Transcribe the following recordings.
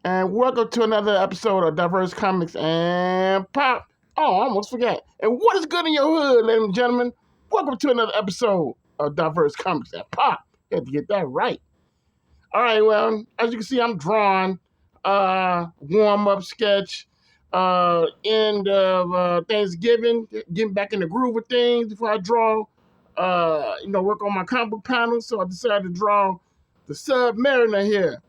And welcome to another episode of Diverse Comics and Pop. Oh, I almost forgot. And what is good in your hood, ladies and gentlemen? Welcome to another episode of Diverse Comics and Pop. You had to get that right. All right, well, as you can see, I'm drawing warm-up sketch, end of Thanksgiving, getting back in the groove of things before I draw, work on my comic book panel. So I decided to draw the Submariner here.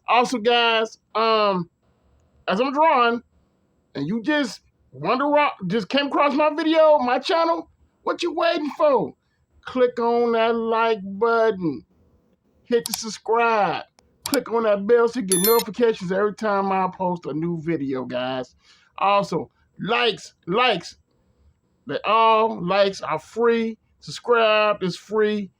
Also, guys, as I'm drawing, and you just just came across my video, my channel, what you waiting for? Click on that like button, hit the subscribe, click on that bell so you get notifications every time I post a new video, guys. Also, likes. All likes are free. Subscribe is free.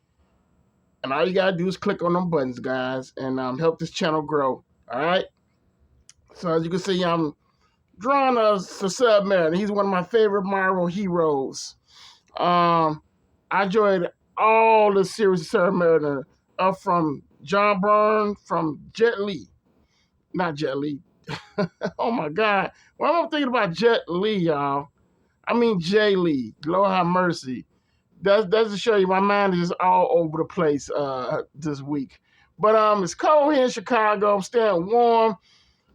And all you gotta do is click on them buttons, guys, and help this channel grow. All right? So as you can see, I'm drawing a Submariner. He's one of my favorite Marvel heroes. I enjoyed all the series of Submariner, up from John Byrne, from Jet Li. Not Jet Li. Oh my God. Well, I'm thinking about Jet Li, y'all. I mean Jay Lee. Lord have mercy. That's to show you my mind is all over the place this week. But it's cold here in Chicago. I'm staying warm.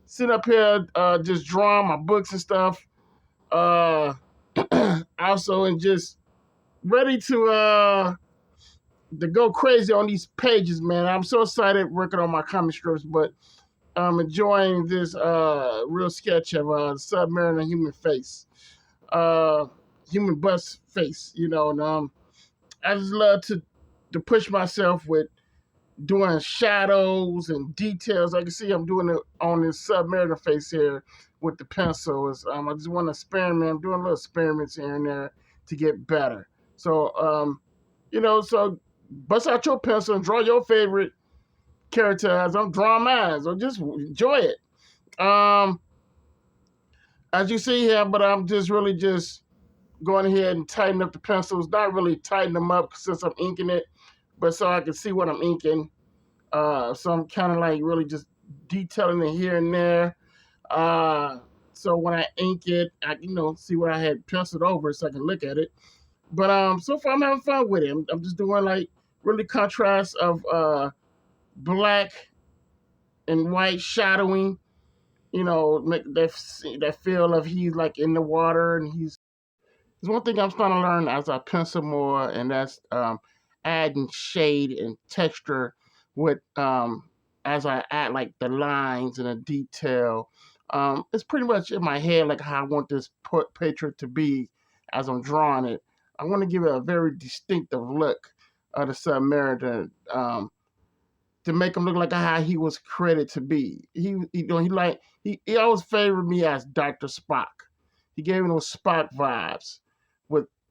Sitting up here just drawing my books and stuff. Also, and just ready to go crazy on these pages, man. I'm so excited working on my comic strips, but I'm enjoying this real sketch of Submariner human face, human bust face, and I just love to push myself with doing shadows and details. I can see I'm doing it on this Submariner face here with the pencils. I just want to experiment. I'm doing little experiments here and there to get better. So, so bust out your pencil and draw your favorite character as I'm drawing mine. So just enjoy it. As you see here, but I'm just really just going ahead and tighten up the pencils. Not really tighten them up since I'm inking it, but so I can see what I'm inking. So I'm kind of like really just detailing it here and there. So when I ink it, I see what I had penciled over so I can look at it. But so far I'm having fun with it. I'm just doing like really contrast of black and white shadowing. Make that feel of he's like in the water and he's. There's one thing I'm starting to learn as I pencil more, and that's adding shade and texture with as I add like the lines and the detail. It's pretty much in my head like how I want this portrait to be as I'm drawing it. I want to give it a very distinctive look of the Submariner to make him look like how he was created to be. He always favored me as Dr. Spock. He gave me those Spock vibes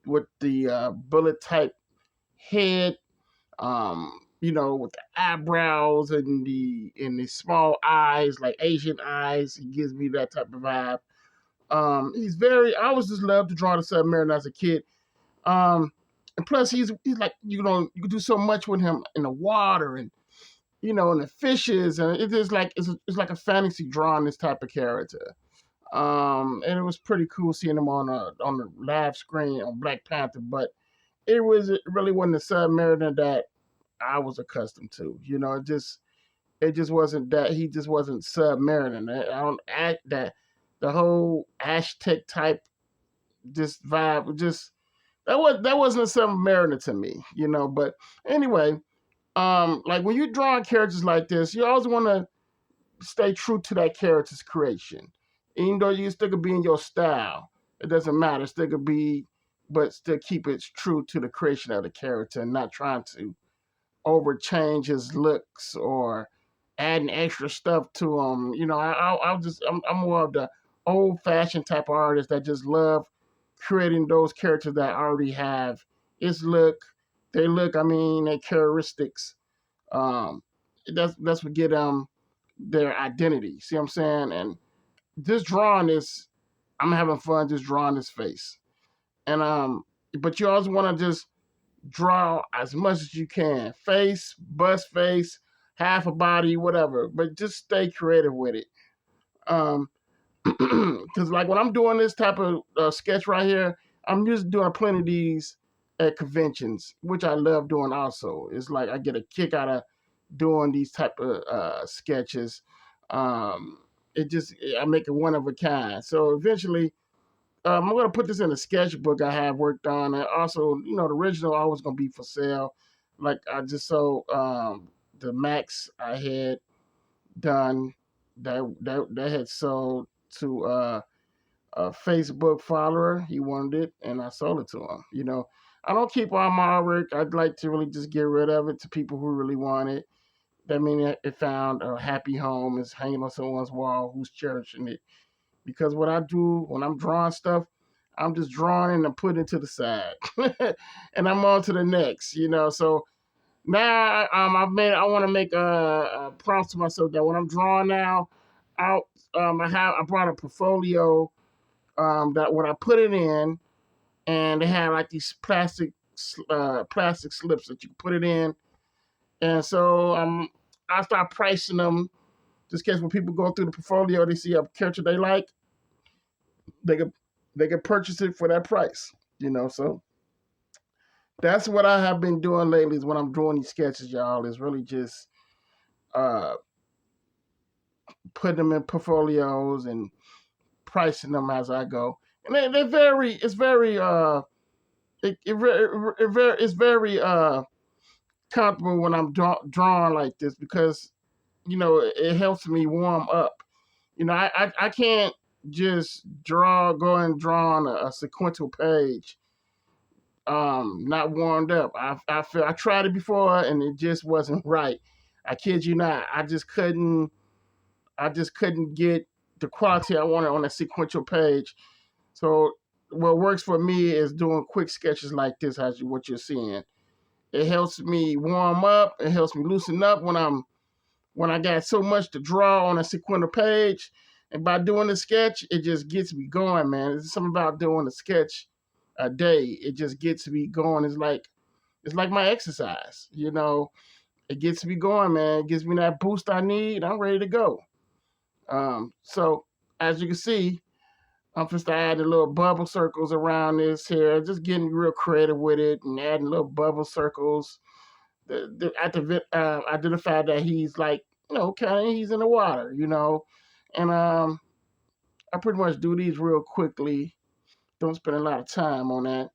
with the bullet type head, with the eyebrows and the small eyes, like Asian eyes. He gives me that type of vibe. I always just loved to draw the Submariner as a kid. And plus he's like, you can do so much with him in the water and and the fishes, and it's just like it's like a fantasy drawing this type of character. And it was pretty cool seeing him on the live screen on Black Panther, but it really wasn't the Submariner that I was accustomed to. It just wasn't that. He just wasn't Submariner. I don't act that the whole Aztec type just vibe that wasn't a Submariner to me. But anyway, like when you're drawing characters like this, you always want to stay true to that character's creation. Even though you still could be in your style, it doesn't matter. Still could be, but still keep it true to the creation of the character and not trying to overchange his looks or adding extra stuff to him. I'm more of the old fashioned type of artist that just love creating those characters that already have its look, their characteristics. Um, that's what get their identity. See what I'm saying? And this drawing is, I'm having fun just drawing this face. And but you always want to just draw as much as you can. Face, bust face, half a body, whatever. But just stay creative with it. Because like when I'm doing this type of sketch right here, I'm just doing plenty of these at conventions, which I love doing also. It's like I get a kick out of doing these type of sketches. It just, I make it one of a kind. So eventually, I'm gonna put this in a sketchbook I have worked on, and also, the original always gonna be for sale. Like I just sold the Max I had done that had sold to a Facebook follower. He wanted it, and I sold it to him. I don't keep all my artwork. I'd like to really just get rid of it to people who really want it. That means it found a happy home. It's hanging on someone's wall who's cherishing it. Because what I do when I'm drawing stuff, I'm just drawing and I put it to the side, and I'm on to the next. So now I want to make a promise to myself that when I'm drawing now, out I brought a portfolio that when I put it in, and they had like these plastic slips that you can put it in, and so I start pricing them just in case when people go through the portfolio, they see a character they like, they could purchase it for that price. So that's what I have been doing lately. Is when I'm drawing these sketches, y'all, is really just uh putting them in portfolios and pricing them as I go. And they're very, it's very it's very comfortable when I'm drawing like this, because it helps me warm up. I can't just go and draw on a sequential page not warmed up. I tried it before and it just wasn't right. I kid you not. I just couldn't get the quality I wanted on a sequential page. So what works for me is doing quick sketches like this, what you're seeing. It helps me warm up. It helps me loosen up when I got so much to draw on a sequential page. And by doing the sketch, it just gets me going, man. There's something about doing a sketch a day. It just gets me going. It's like my exercise. It gets me going, man. It gives me that boost I need. I'm ready to go. So as you can see, I'm just adding little bubble circles around this here, just getting real creative with it and adding little bubble circles. Identify that he's like, okay, he's in the water, and I pretty much do these real quickly. Don't spend a lot of time on that,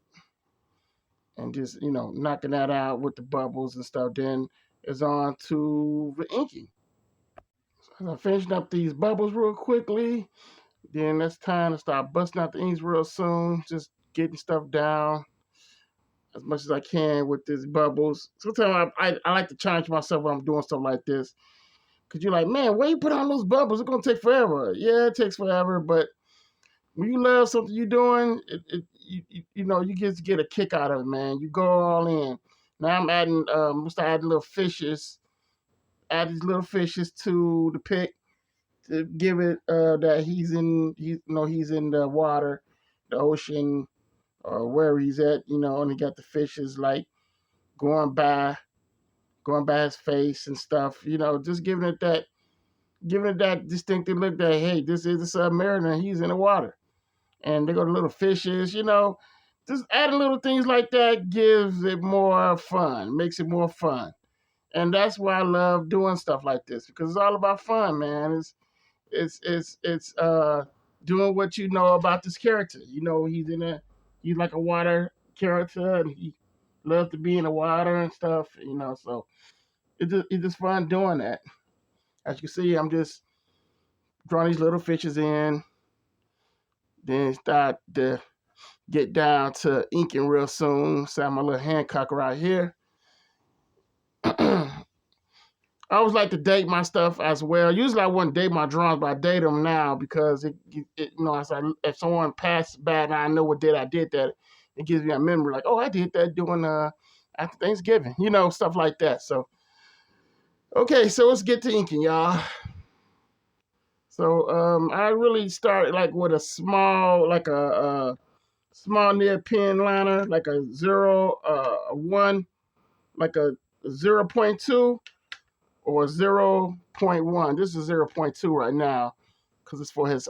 and just knocking that out with the bubbles and stuff. Then it's on to the inking. So I'm finishing up these bubbles real quickly. Then it's time to start busting out the inks real soon. Just getting stuff down as much as I can with these bubbles. Sometimes I like to challenge myself when I'm doing stuff like this. Because you're like, man, where you put on those bubbles? It's going to take forever. Yeah, it takes forever. But when you love something you're doing, you get a kick out of it, man. You go all in. Now I'm adding little fishes. Add these little fishes to the pic to give it that he's in the water, the ocean, or wherever he's at, and he got the fishes like going by his face and stuff, just giving it that distinctive look that, hey, this is a submariner, he's in the water. And they got the little fishes, just adding little things like that gives it more fun, makes it more fun. And that's why I love doing stuff like this, because it's all about fun, man. It's doing what you know about this character. He's like a water character, and he loves to be in the water and stuff. So it's just fun doing that. As you can see, I'm just drawing these little fishes in, then start to get down to inking real soon. So I have my little Hancock right here. I always like to date my stuff as well. Usually I wouldn't date my drawings, but I date them now because if someone passed by and I know what date I did that, it gives me a memory like, oh, I did that doing after Thanksgiving, stuff like that. So okay, so let's get to inking, y'all. So I really started like with a small, like a small nib pen liner, like a 1, like a 0.2 or 0.1. This is 0.2 right now. because it's for his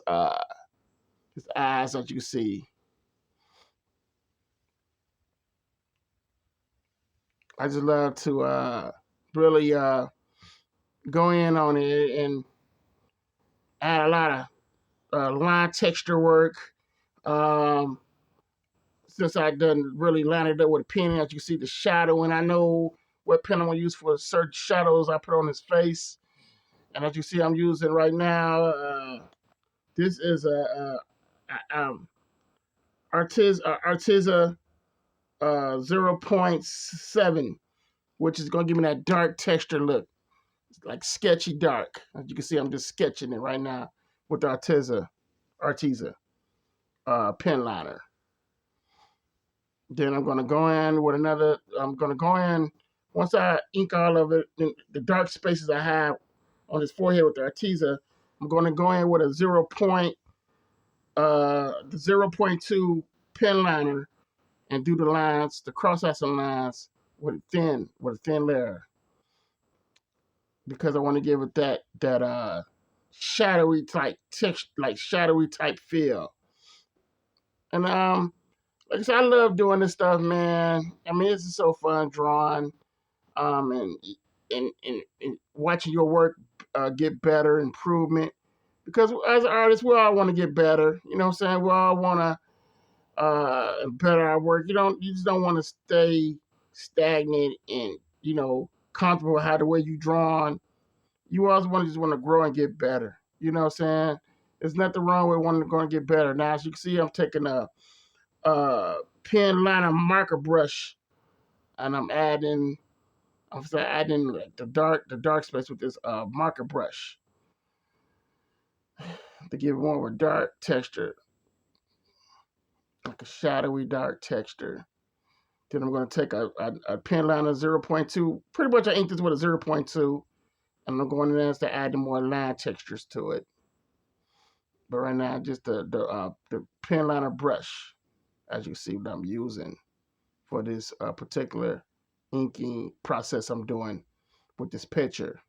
eyes, as you see. I just love to really go in on it and add a lot of line texture work. Um, since I done really lined it up with a pen, as you see the shadow, and I know what pen I'm gonna use for certain shadows I put on his face. And as you see, I'm using right now. This is Artiza 0.7, which is gonna give me that dark texture look. It's like sketchy dark. As you can see, I'm just sketching it right now with the Artiza pen liner. Then I'm gonna go in with another. I'm gonna go in once I ink all of it, the dark spaces I have on his forehead with the Artiza. I'm gonna go in with a 0.2 pen liner and do the lines, the cross-hatching lines with a thin layer, because I want to give it that shadowy type text, like shadowy type feel. And like I said, I love doing this stuff, man. I mean, this is so fun drawing, and watching your work get better, improvement. Because as artists, we all want to get better. You know what I'm saying? We all want to better our work. You just don't want to stay stagnant and comfortable with how the way you drawn. You always want to grow and get better. You know what I'm saying? There's nothing wrong with wanting to go and get better. Now, as you can see, I'm taking a pen liner marker brush, and I'm adding like the dark space with this marker brush to give it more of a dark texture, like a shadowy dark texture. Then I'm going to take a pen liner 0.2. Pretty much I inked this with a 0.2. And I'm going in there to add more line textures to it. But right now, just the pen liner brush, as you see what I'm using for this particular inking process I'm doing with this picture.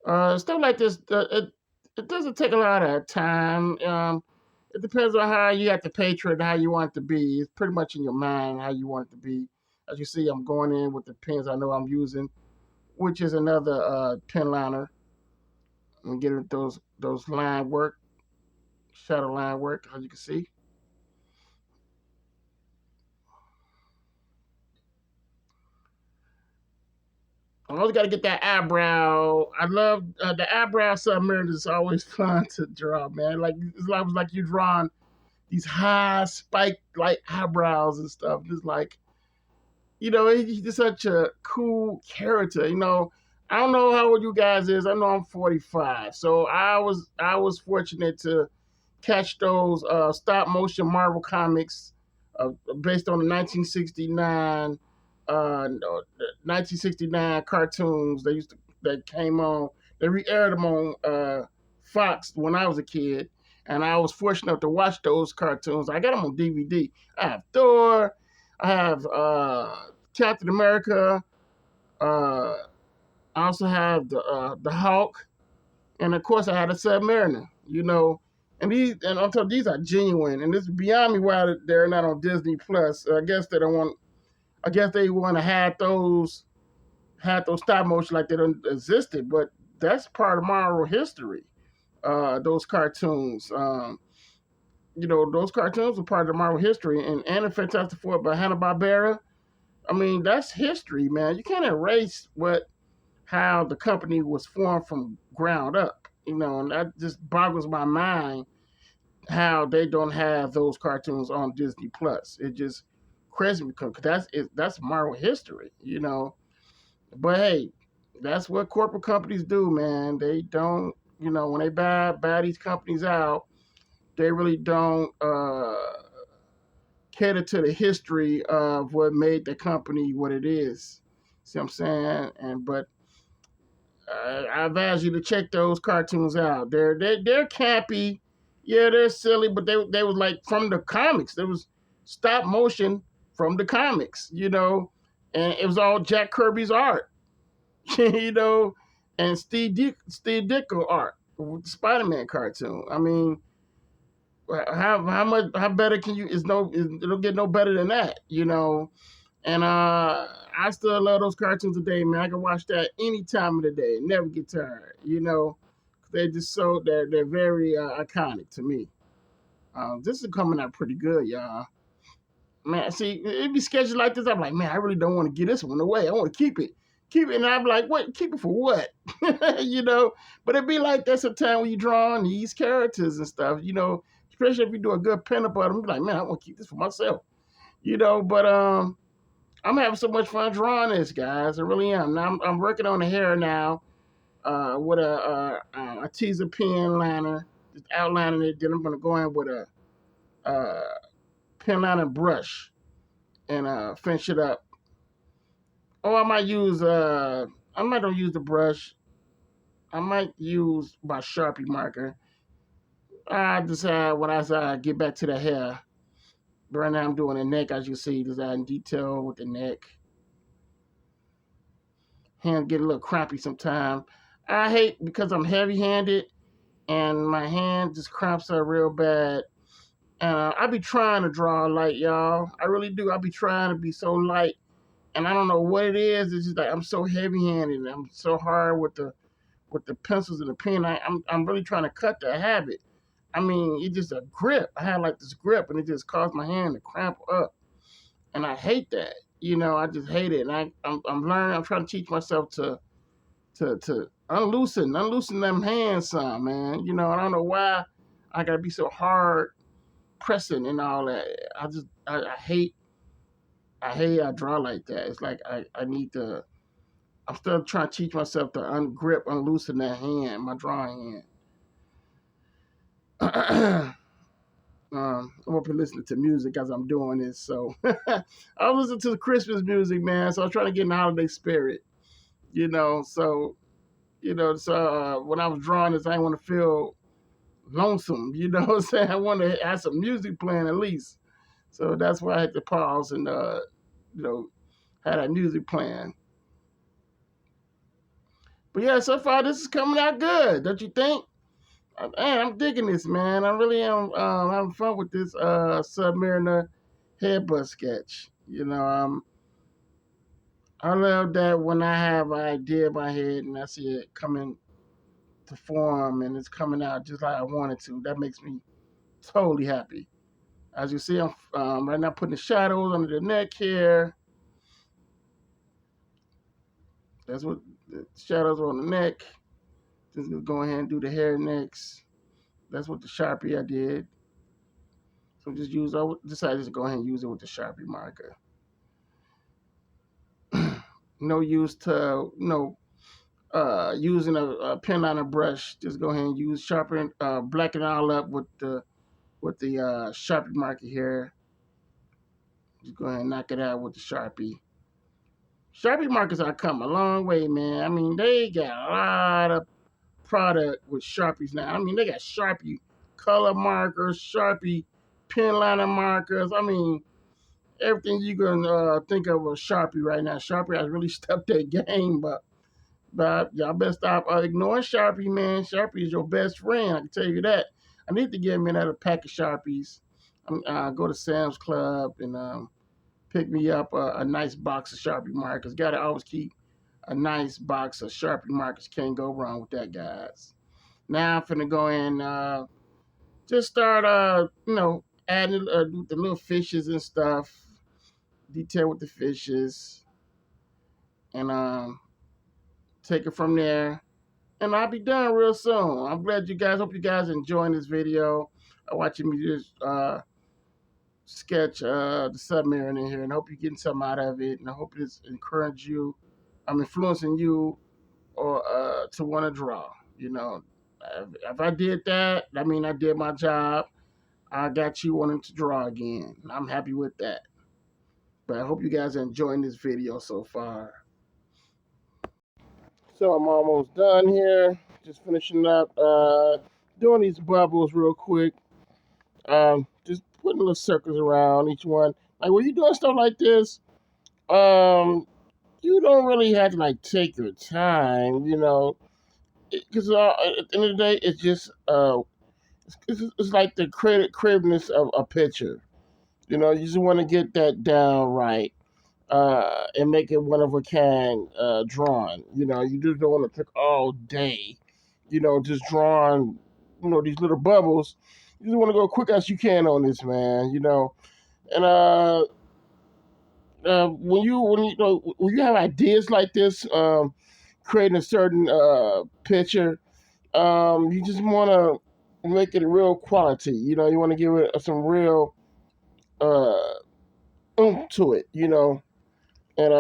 Stuff like this, it doesn't take a lot of time. It depends on how you have to picture it, how you want it to be. It's pretty much in your mind how you want it to be. As you see, I'm going in with the pens I know I'm using, which is another pen liner. I'm getting those line work, shadow line work, as you can see. I always got to get that eyebrow. I love the eyebrow submariner. Is always fun to draw, man. Like it's like you drawing these high spike like eyebrows and stuff. Just like he's just such a cool character. I don't know how old you guys is. I know I'm 45, so I was fortunate to catch those stop motion Marvel comics based on the 1969 cartoons that came on. They re-aired them on Fox when I was a kid, and I was fortunate enough to watch those cartoons. I got them on DVD. I have Thor. I have Captain America. I also have the Hulk, and of course I had a Submariner. And I'm telling these are genuine, and it's beyond me why they're not on Disney Plus. I guess they don't want. I guess they want to have those stop motion like they don't existed, but that's part of Marvel history. Those cartoons. Those cartoons are part of Marvel history, and the Fantastic Four by Hanna-Barbera. I mean, that's history, man. You can't erase how the company was formed from ground up. And that just boggles my mind how they don't have those cartoons on Disney Plus. It just crazy because that's Marvel history. But hey, that's what corporate companies do, man. They don't, when they buy these companies out, they really don't cater to the history of what made the company what it is. See what I'm saying? But I advise you to check those cartoons out. They're campy, yeah, they're silly, but they was like from the comics. There was stop motion from the comics, and it was all Jack Kirby's art, you know. and Steve Ditko art with the Spider-Man cartoon. I mean, how better can you? It'll get no better than that, you know. And I still love those cartoons today, man. I can watch that any time of the day, never get tired, you know. They're just they're very iconic to me. This is coming out pretty good, y'all. Man, see, it be sketches like this. I'm like, man, I really don't want to give this one away. I want to keep it. And I'm like, what? Keep it for what? You know. But it be like that's a time when you draw on these characters and stuff. You know, especially if you do a good pen up on them. Be like, man, I want to keep this for myself. You know. But I'm having so much fun drawing this, guys. I really am. Now I'm working on the hair now. With a teaser pen liner, just outlining it. Then I'm gonna go in with a pen liner brush and finish it up. Or I might use I might don't use the brush. I might use my Sharpie marker. I decide when I get back to the hair. But right now I'm doing the neck, as you see, just adding detail with the neck. Hands get a little crampy sometimes. I hate because I'm heavy-handed and my hand just cramps up real bad. And I be trying to draw light, y'all. I really do. I be trying to be so light, and I don't know what it is. It's just like I'm so heavy-handed. And I'm so hard with the pencils and the pen. I'm really trying to cut that habit. I mean, it's just a grip. I had like this grip, and it just caused my hand to cramp up, and I hate that. You know, I just hate it. And I'm learning. I'm trying to teach myself to unloosen them hands some, man. You know, I don't know why I gotta be so hard pressing and all that. I hate I draw like that. It's like I need to. I'm still trying to teach myself to unloosen that hand, my drawing hand. I'm up here listening to music as I'm doing this. So I was listening to the Christmas music, man. So I was trying to get in the holiday spirit, you know. So when I was drawing this, I didn't want to feel lonesome, you know what I'm saying? I want to have some music playing at least. So that's why I had to pause and you know, had that music playing. But yeah, so far this is coming out good, don't you think? Man, I'm digging this, man. I really am having fun with this Submariner headbutt sketch. You know, I love that when I have an idea in my head and I see it coming to form and it's coming out just like I want it to. That makes me totally happy. As you see, I'm right now putting the shadows under the neck here. That's what the shadows are on the neck. Just gonna go ahead and do the hair next. That's what the Sharpie I did. So decided to go ahead and use it with the Sharpie marker. No use to using a pen liner brush. Just go ahead and use sharpen, blacken it all up with the Sharpie marker here. Just go ahead and knock it out with the Sharpie. Sharpie markers are come a long way, man. I mean, they got a lot of product with Sharpies now. I mean, they got Sharpie color markers, Sharpie pen liner markers. I mean, everything you can think of a Sharpie right now. Sharpie has really stepped their game, but y'all better stop ignoring Sharpie, man. Sharpie is your best friend. I can tell you that. I need to get me another pack of Sharpies. Go to Sam's Club and pick me up a nice box of Sharpie markers. Got to always keep a nice box of Sharpie markers. Can't go wrong with that, guys. Now I'm finna go in, just start, adding the little fishes and stuff. Detail with the fishes, and take it from there. And I'll be done real soon. I'm glad you guys. Hope you guys enjoying this video. Watching me just sketch the submarine in here, and I hope you're getting something out of it. And I hope it's encouraged you. I'm influencing you or to want to draw. You know, if I did that, I mean I did my job. I got you wanting to draw again. I'm happy with that. But I hope you guys are enjoying this video so far. So I'm almost done here. Just finishing up doing these bubbles real quick. Just putting little circles around each one. Like when you're doing stuff like this, you don't really have to like take your time, you know, because at the end of the day, it's just it's like the creativeness of a picture. You know, you just want to get that down right and make it one of a kind drawing. You know, you just don't want to take all day, you know, just drawing, you know, these little bubbles. You just want to go quick as you can on this, man. You know, and when you have ideas like this, creating a certain picture, you just want to make it a real quality. You know, you want to give it some real uh oomph to it. You know, and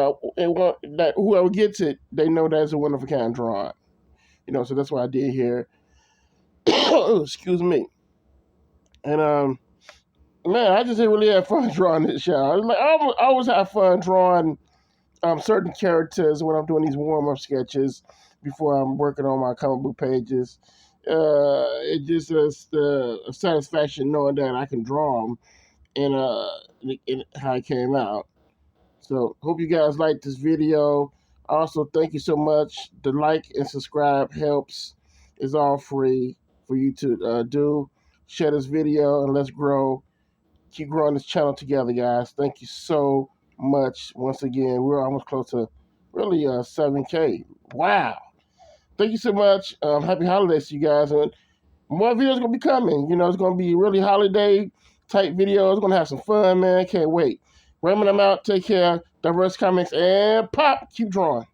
want that whoever gets it, they know that's a one of a kind drawing. You know, so that's what I did here. Excuse me. And man, I just really had fun drawing this show. I always have fun drawing certain characters when I'm doing these warm up sketches before I'm working on my comic book pages. It just is a satisfaction knowing that I can draw them and how it came out. So hope you guys like this video. Also, thank you so much. The like and subscribe helps. It's all free for you to do. Share this video and let's grow. Keep growing this channel together, guys. Thank you so much. Once again, we're almost close to really 7K. Wow. Thank you so much. Happy holidays to you guys. And more videos gonna be coming. You know, it's gonna be really holiday type videos. Gonna have some fun, man. Can't wait. Raymond, I'm out. Take care. Diverse Comics and pop. Keep drawing.